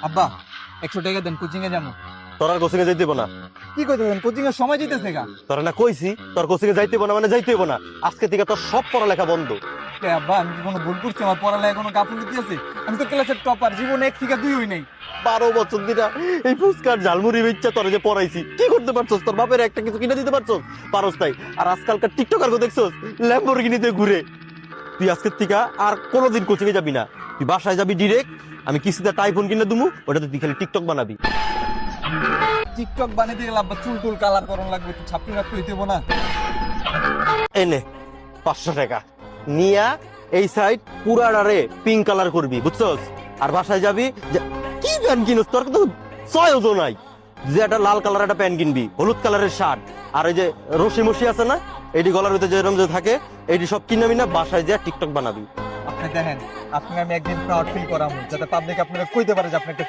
আব্বা 100 টাকা দেন, কোচিং এ যাবো। তোর আর কোচিং এ যাইতে হইব না। কি কইতেছেন, কোচিং এর সময় দিতেছে গা। তোর না কইছি তোর কোচিং এ যাইতে হইব না, মানে যাইতে হইব না। আজকে থেকে তোর সব পড়ালেখা বন্ধ। এ আব্বা, আমি কি কোনো ভুল করছি? আমার পড়ালেখা কোনো গাফিলতি আছে? আমি তো ক্লাসের টপার, জীবনে 1 থেকে 2 হই নাই। 12 বছর দিনা এই ফুচকার ঝালমুড়ি বেচ্চা তোর যে পড়াইছি, কি করতে পারছস? তোর বাপের একটা কিছু কিনে দিতে পারছস? পারস তাই। আর আজকালকার টিকটকার কো দেখছস ল্যাম্বরগিনিতে ঘুরে। তুই আজকের থেকে আর কোনোদিন কোচিং এ যাবি না, তুই বাসায় যাবি ডিরেক্ট। আমি কিস্তিতে একটা আইফোন কিনে দিমু, ওটাতে তুই খালি টিকটক বানাবি। টিকটক বানাইতে গেলে আব্বা চুল টুল কালার করন লাগবে, একটু ছাপড়ি রাখতে হইতেব না? এনে 500 টাকা নিয়া এই সাইড পুরাটারে পিঙ্ক কালার করবি, বুঝছস? আর বাসায় যাবি কি প্যান্ট কিনস? তোর তো 6 ওজন নাই। যে একটা লাল কালার একটা প্যান্ট কিনবি, হলুদ কালারের শার্ট, আর এই যে রশি মশি আছে না, এইটি গলার ভিতরে যেরকম যে থাকে, এইটি সব কিনাবি না, বাসায় যা টিকটক বানাবি। আপনি দেখেন, আপনি আমি একদিন প্রাউড ফিল করামু, যাতে পাবলিক আপনারা কইতে পারে যে আপনি একটা